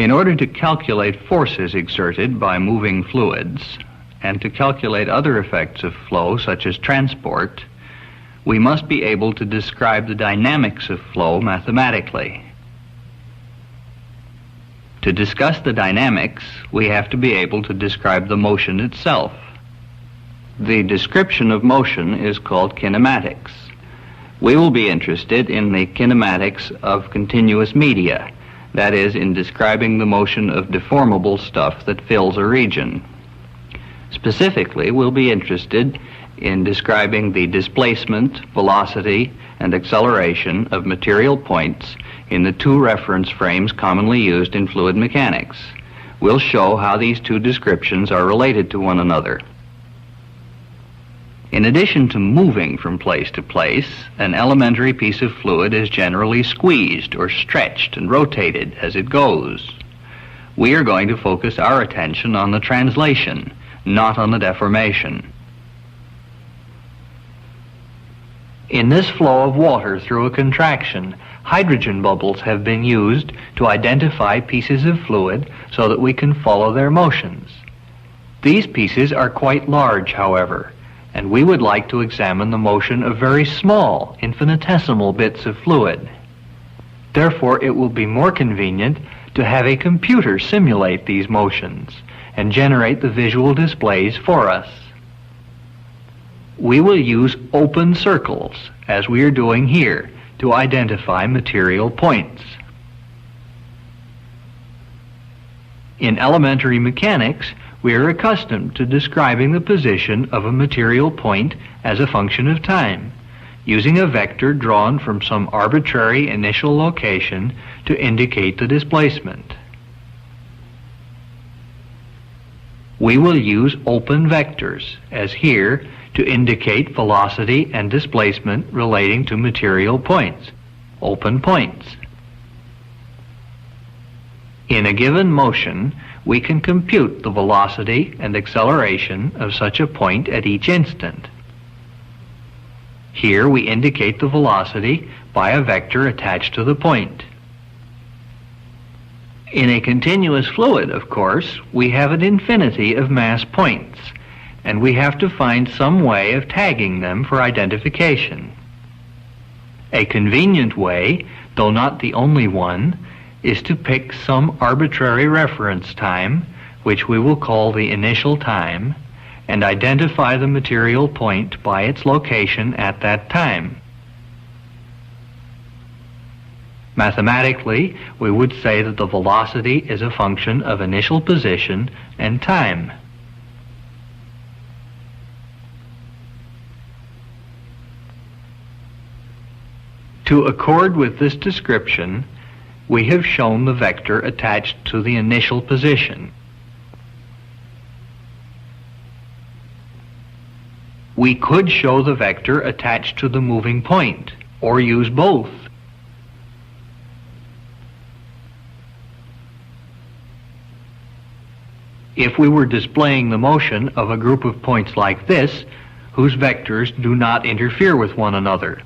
In order to calculate forces exerted by moving fluids and to calculate other effects of flow, such as transport, we must be able to describe the dynamics of flow mathematically. To discuss the dynamics, we have to be able to describe the motion itself. The description of motion is called kinematics. We will be interested in the kinematics of continuous media, that is, in describing the motion of deformable stuff that fills a region. Specifically, we'll be interested in describing the displacement, velocity, and acceleration of material points in the two reference frames commonly used in fluid mechanics. We'll show how these two descriptions are related to one another. In addition to moving from place to place, an elementary piece of fluid is generally squeezed or stretched and rotated as it goes. We are going to focus our attention on the translation, not on the deformation. In this flow of water through a contraction, hydrogen bubbles have been used to identify pieces of fluid so that we can follow their motions. These pieces are quite large, however, and we would like to examine the motion of very small, infinitesimal bits of fluid. Therefore, it will be more convenient to have a computer simulate these motions and generate the visual displays for us. We will use open circles, as we are doing here, to identify material points. In elementary mechanics, we are accustomed to describing the position of a material point as a function of time, using a vector drawn from some arbitrary initial location to indicate the displacement. We will use open vectors, as here, to indicate velocity and displacement relating to material points, open points. In a given motion, we can compute the velocity and acceleration of such a point at each instant. Here we indicate the velocity by a vector attached to the point. In a continuous fluid, of course, we have an infinity of mass points, and we have to find some way of tagging them for identification. A convenient way, though not the only one, is to pick some arbitrary reference time, which we will call the initial time, and identify the material point by its location at that time. Mathematically, we would say that the velocity is a function of initial position and time. To accord with this description, we have shown the vector attached to the initial position. We could show the vector attached to the moving point, or use both. If we were displaying the motion of a group of points like this, whose vectors do not interfere with one another.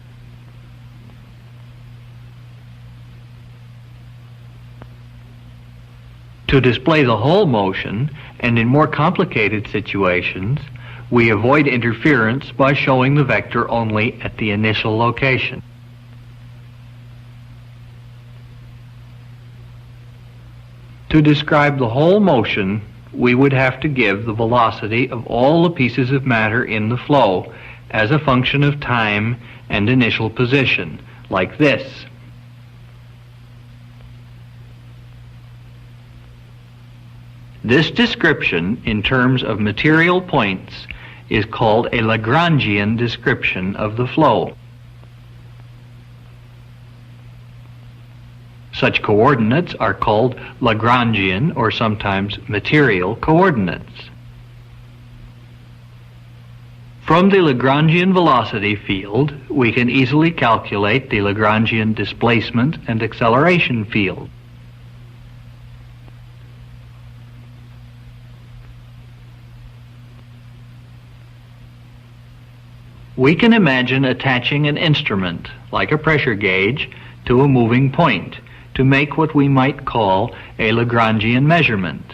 To display the whole motion, and in more complicated situations, we avoid interference by showing the vector only at the initial location. To describe the whole motion, we would have to give the velocity of all the pieces of matter in the flow as a function of time and initial position, like this. This description, in terms of material points, is called a Lagrangian description of the flow. Such coordinates are called Lagrangian or sometimes material coordinates. From the Lagrangian velocity field, we can easily calculate the Lagrangian displacement and acceleration field. We can imagine attaching an instrument, like a pressure gauge, to a moving point, to make what we might call a Lagrangian measurement.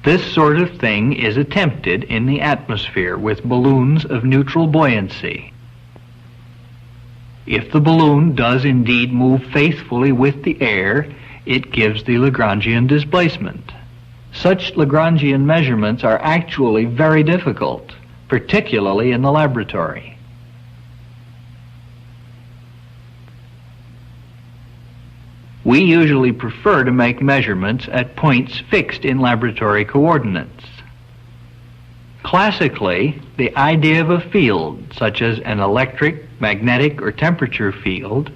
This sort of thing is attempted in the atmosphere with balloons of neutral buoyancy. If the balloon does indeed move faithfully with the air, it gives the Lagrangian displacement. Such Lagrangian measurements are actually very difficult, particularly in the laboratory. We usually prefer to make measurements at points fixed in laboratory coordinates. Classically, the idea of a field, such as an electric, magnetic, or temperature field,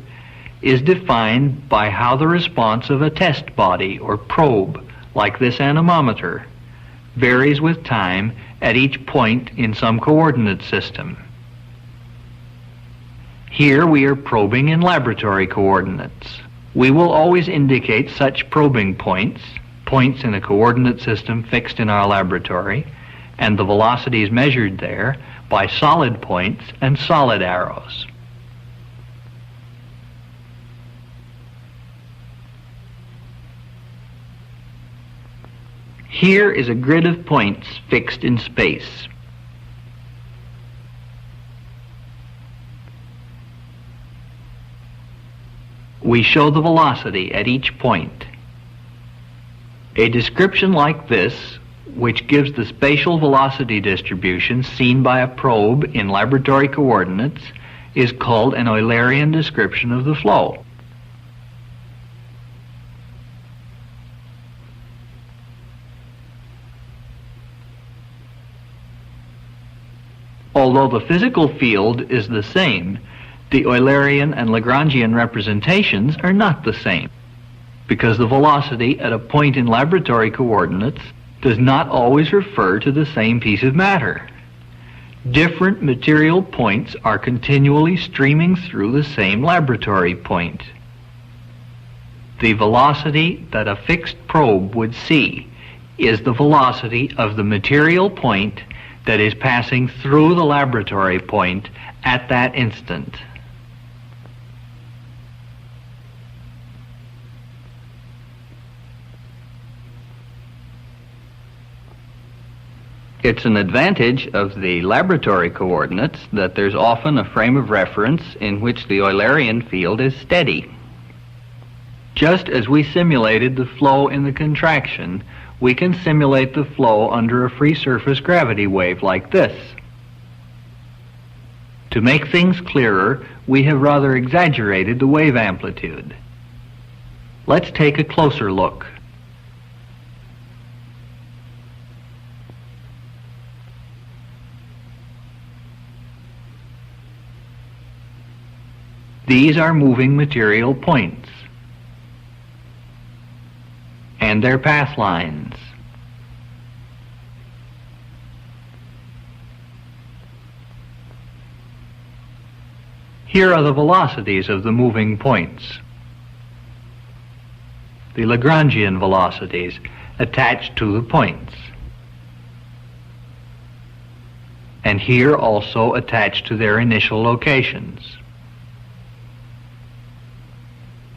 is defined by how the response of a test body or probe, like this anemometer, varies with time at each point in some coordinate system. Here we are probing in laboratory coordinates. We will always indicate such probing points, points in a coordinate system fixed in our laboratory, and the velocities measured there by solid points and solid arrows. Here is a grid of points fixed in space. We show the velocity at each point. A description like this, which gives the spatial velocity distribution seen by a probe in laboratory coordinates, is called an Eulerian description of the flow. Although the physical field is the same, the Eulerian and Lagrangian representations are not the same, because the velocity at a point in laboratory coordinates does not always refer to the same piece of matter. Different material points are continually streaming through the same laboratory point. The velocity that a fixed probe would see is the velocity of the material point that is passing through the laboratory point at that instant. It's an advantage of the laboratory coordinates that there's often a frame of reference in which the Eulerian field is steady. Just as we simulated the flow in the contraction, we can simulate the flow under a free surface gravity wave like this. To make things clearer, we have rather exaggerated the wave amplitude. Let's take a closer look. These are moving material points and their path lines. Here are the velocities of the moving points, the Lagrangian velocities attached to the points, and here also attached to their initial locations.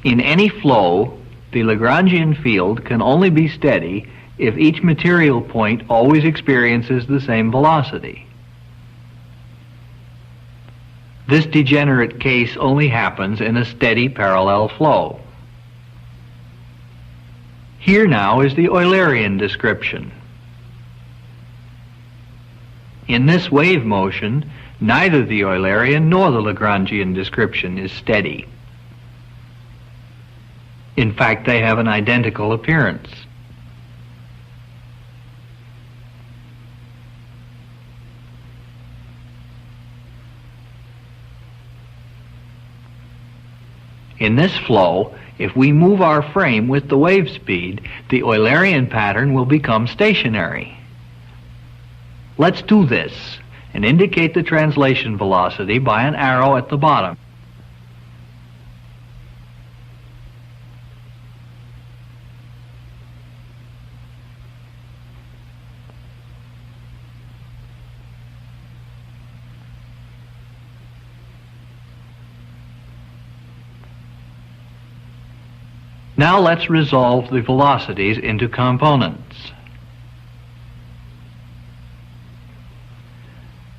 In any flow, the Lagrangian field can only be steady if each material point always experiences the same velocity. This degenerate case only happens in a steady parallel flow. Here now is the Eulerian description. In this wave motion, neither the Eulerian nor the Lagrangian description is steady. In fact, they have an identical appearance. In this flow, if we move our frame with the wave speed, the Eulerian pattern will become stationary. Let's do this and indicate the translation velocity by an arrow at the bottom. Now let's resolve the velocities into components.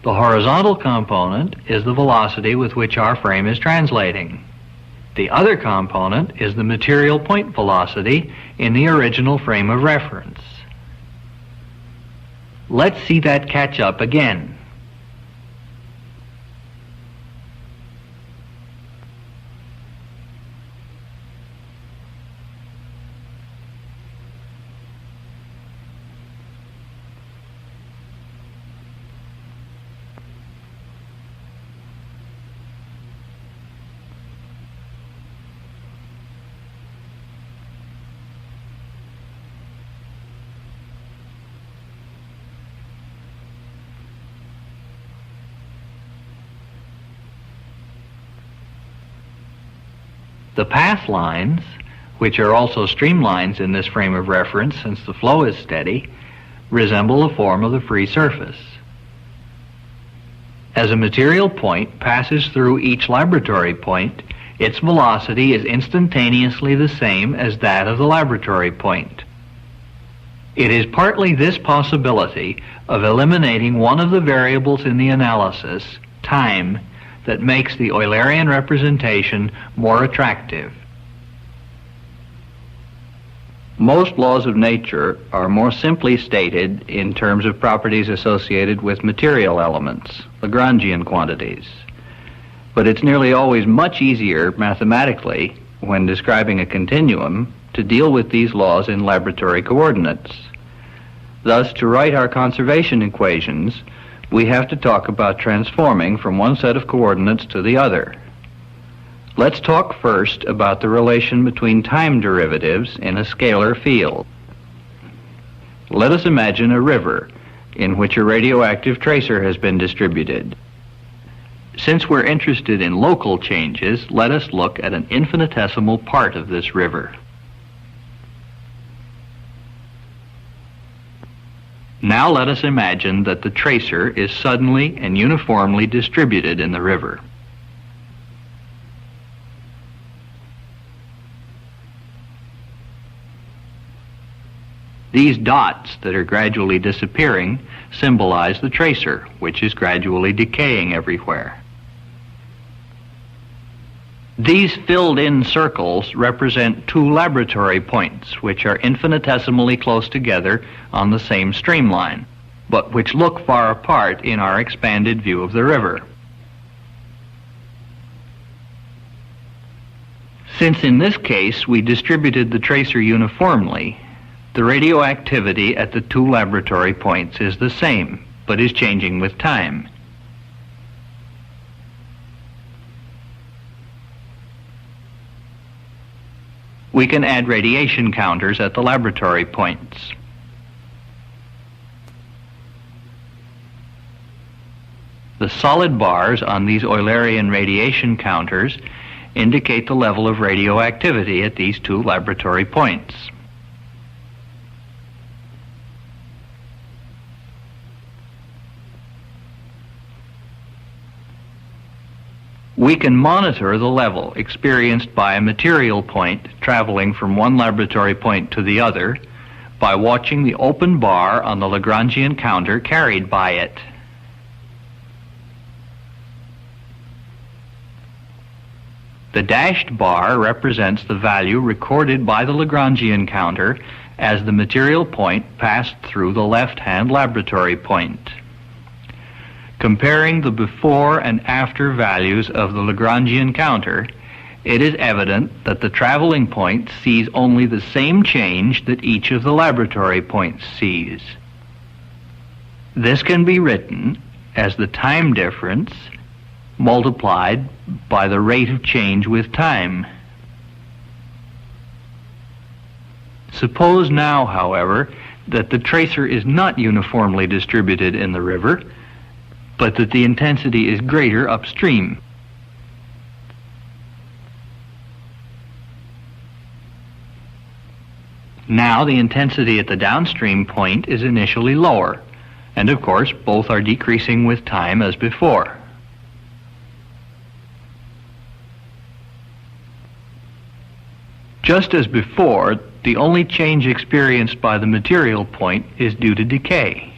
The horizontal component is the velocity with which our frame is translating. The other component is the material point velocity in the original frame of reference. Let's see that catch up again. The path lines, which are also streamlines in this frame of reference since the flow is steady, resemble the form of the free surface. As a material point passes through each laboratory point, its velocity is instantaneously the same as that of the laboratory point. It is partly this possibility of eliminating one of the variables in the analysis, time, that makes the Eulerian representation more attractive. Most laws of nature are more simply stated in terms of properties associated with material elements, Lagrangian quantities. But it's nearly always much easier mathematically, when describing a continuum, to deal with these laws in laboratory coordinates. Thus, to write our conservation equations, we have to talk about transforming from one set of coordinates to the other. Let's talk first about the relation between time derivatives in a scalar field. Let us imagine a river in which a radioactive tracer has been distributed. Since we're interested in local changes, let us look at an infinitesimal part of this river. Now let us imagine that the tracer is suddenly and uniformly distributed in the river. These dots that are gradually disappearing symbolize the tracer, which is gradually decaying everywhere. These filled-in circles represent two laboratory points, which are infinitesimally close together on the same streamline, but which look far apart in our expanded view of the river. Since in this case we distributed the tracer uniformly, the radioactivity at the two laboratory points is the same, but is changing with time. We can add radiation counters at the laboratory points. The solid bars on these Eulerian radiation counters indicate the level of radioactivity at these two laboratory points. We can monitor the level experienced by a material point traveling from one laboratory point to the other by watching the open bar on the Lagrangian counter carried by it. The dashed bar represents the value recorded by the Lagrangian counter as the material point passed through the left-hand laboratory point. Comparing the before and after values of the Lagrangian counter, it is evident that the traveling point sees only the same change that each of the laboratory points sees. This can be written as the time difference multiplied by the rate of change with time. Suppose now, however, that the tracer is not uniformly distributed in the river, but that the intensity is greater upstream. Now the intensity at the downstream point is initially lower, and of course both are decreasing with time as before. Just as before, the only change experienced by the material point is due to decay.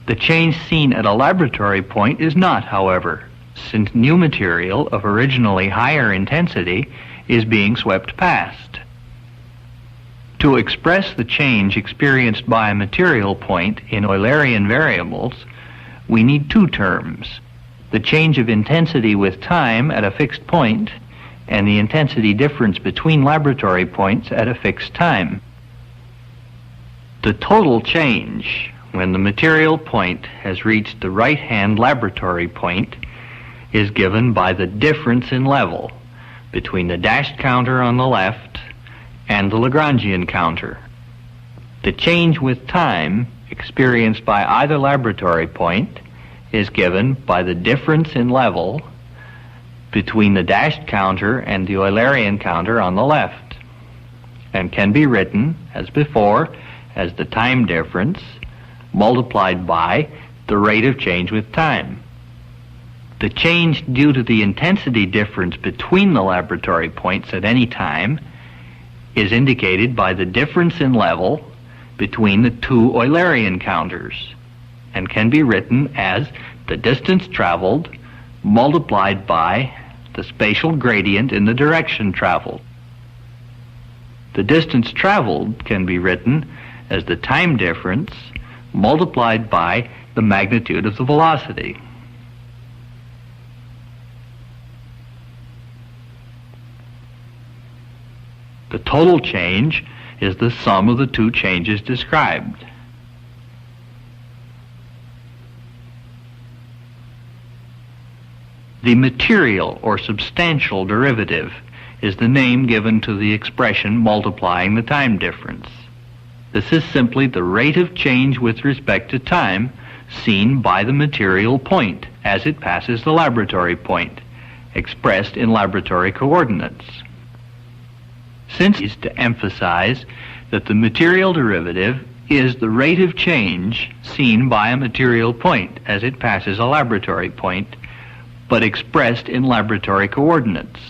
The change seen at a laboratory point is not, however, since new material of originally higher intensity is being swept past. To express the change experienced by a material point in Eulerian variables, we need two terms: the change of intensity with time at a fixed point and the intensity difference between laboratory points at a fixed time. The total change when the material point has reached the right-hand laboratory point is given by the difference in level between the dashed counter on the left and the Lagrangian counter. The change with time experienced by either laboratory point is given by the difference in level between the dashed counter and the Eulerian counter on the left, and can be written, as before, as the time difference multiplied by the rate of change with time. The change due to the intensity difference between the laboratory points at any time is indicated by the difference in level between the two Eulerian counters, and can be written as the distance traveled multiplied by the spatial gradient in the direction traveled. The distance traveled can be written as the time difference multiplied by the magnitude of the velocity. The total change is the sum of the two changes described. The material or substantial derivative is the name given to the expression multiplying the time difference. This is simply the rate of change with respect to time seen by the material point as it passes the laboratory point, expressed in laboratory coordinates. Since it is to emphasize that the material derivative is the rate of change seen by a material point as it passes a laboratory point, but expressed in laboratory coordinates.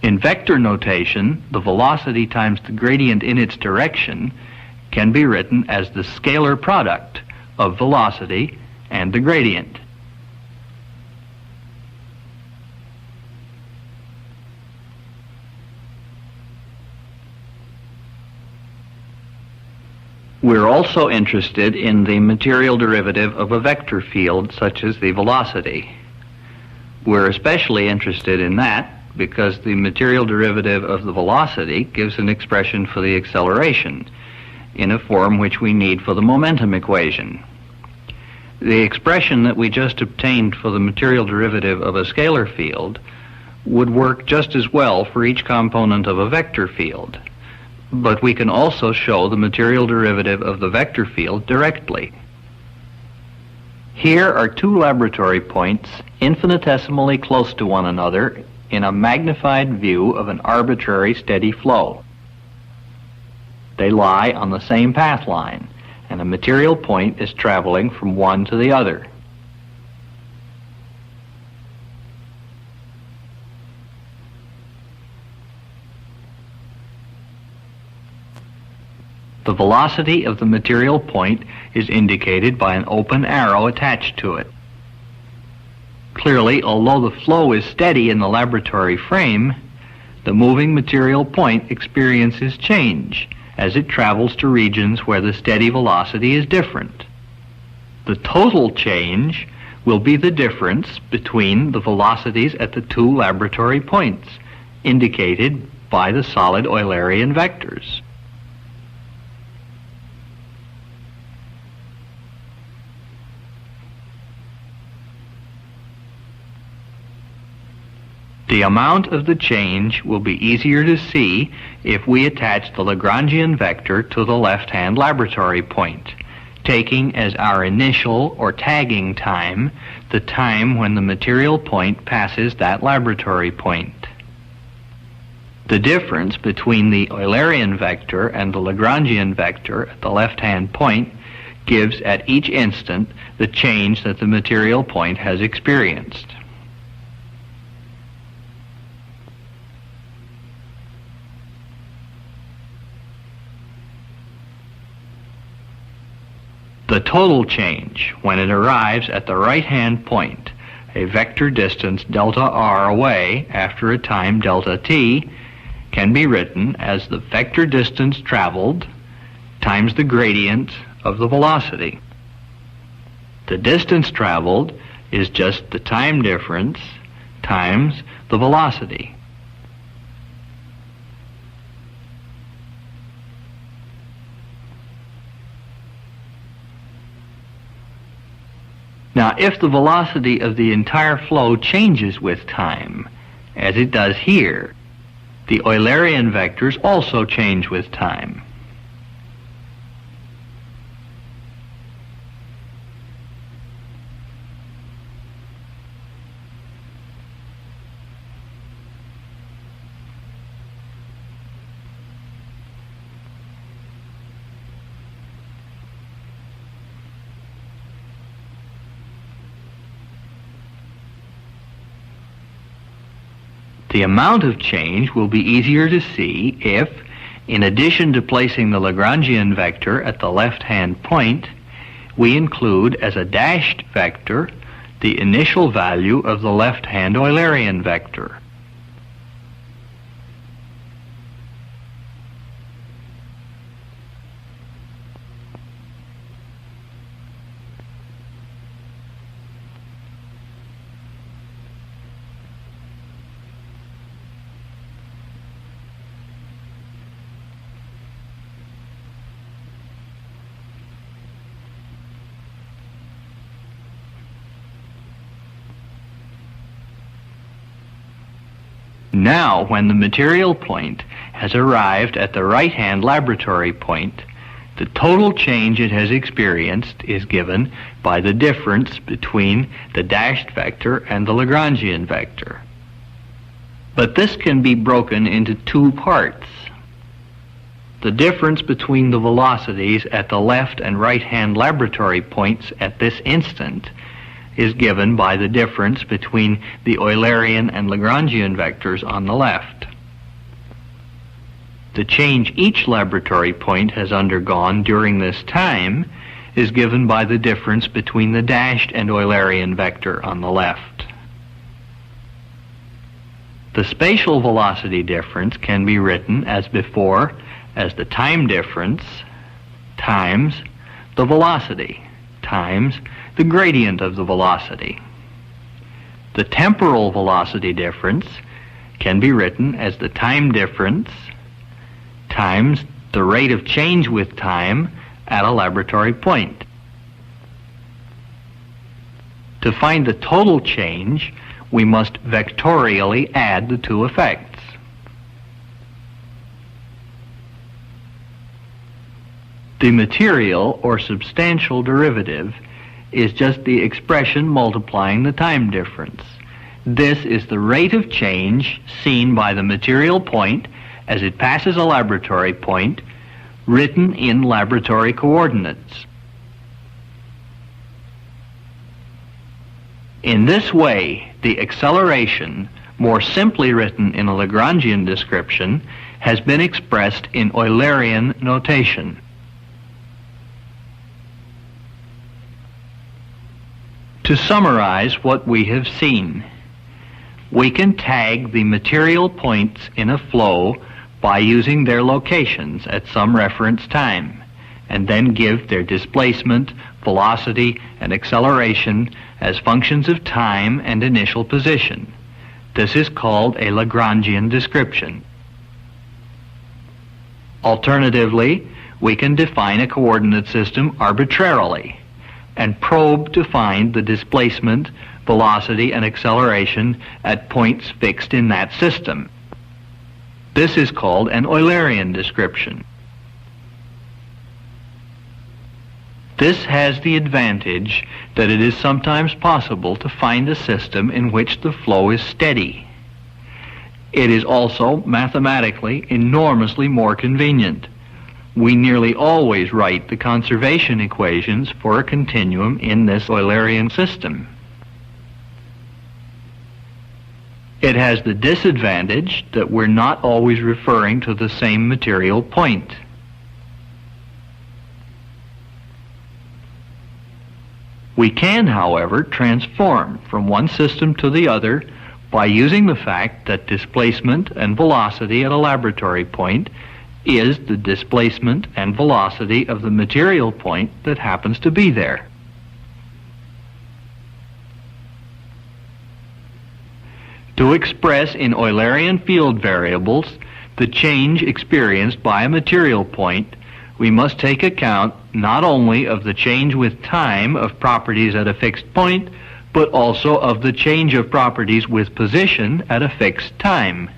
In vector notation, the velocity times the gradient in its direction can be written as the scalar product of velocity and the gradient. We're also interested in the material derivative of a vector field such as the velocity. We're especially interested in that because the material derivative of the velocity gives an expression for the acceleration in a form which we need for the momentum equation. The expression that we just obtained for the material derivative of a scalar field would work just as well for each component of a vector field, but we can also show the material derivative of the vector field directly. Here are two laboratory points infinitesimally close to one another in a magnified view of an arbitrary steady flow. They lie on the same path line, and a material point is traveling from one to the other. The velocity of the material point is indicated by an open arrow attached to it. Clearly, although the flow is steady in the laboratory frame, the moving material point experiences change as it travels to regions where the steady velocity is different. The total change will be the difference between the velocities at the two laboratory points, indicated by the solid Eulerian vectors. The amount of the change will be easier to see if we attach the Lagrangian vector to the left-hand laboratory point, taking as our initial or tagging time the time when the material point passes that laboratory point. The difference between the Eulerian vector and the Lagrangian vector at the left-hand point gives at each instant the change that the material point has experienced. The total change when it arrives at the right-hand point, a vector distance delta r away after a time delta t, can be written as the vector distance traveled times the gradient of the velocity. The distance traveled is just the time difference times the velocity. Now, if the velocity of the entire flow changes with time, as it does here, the Eulerian vectors also change with time. The amount of change will be easier to see if, in addition to placing the Lagrangian vector at the left-hand point, we include as a dashed vector the initial value of the left-hand Eulerian vector. Now, when the material point has arrived at the right-hand laboratory point, the total change it has experienced is given by the difference between the dashed vector and the Lagrangian vector. But this can be broken into two parts. The difference between the velocities at the left and right-hand laboratory points at this instant is given by the difference between the Eulerian and Lagrangian vectors on the left. The change each laboratory point has undergone during this time is given by the difference between the dashed and Eulerian vector on the left. The spatial velocity difference can be written as before as the time difference times the velocity times the gradient of the velocity. The temporal velocity difference can be written as the time difference times the rate of change with time at a laboratory point. To find the total change, we must vectorially add the two effects. The material or substantial derivative is just the expression multiplying the time difference. This is the rate of change seen by the material point as it passes a laboratory point, written in laboratory coordinates. In this way, the acceleration, more simply written in a Lagrangian description, has been expressed in Eulerian notation. To summarize what we have seen, we can tag the material points in a flow by using their locations at some reference time, and then give their displacement, velocity, and acceleration as functions of time and initial position. This is called a Lagrangian description. Alternatively, we can define a coordinate system arbitrarily and probe to find the displacement, velocity, and acceleration at points fixed in that system. This is called an Eulerian description. This has the advantage that it is sometimes possible to find a system in which the flow is steady. It is also mathematically enormously more convenient. We nearly always write the conservation equations for a continuum in this Eulerian system. It has the disadvantage that we're not always referring to the same material point. We can, however, transform from one system to the other by using the fact that displacement and velocity at a laboratory point is the displacement and velocity of the material point that happens to be there. To express in Eulerian field variables the change experienced by a material point, we must take account not only of the change with time of properties at a fixed point, but also of the change of properties with position at a fixed time.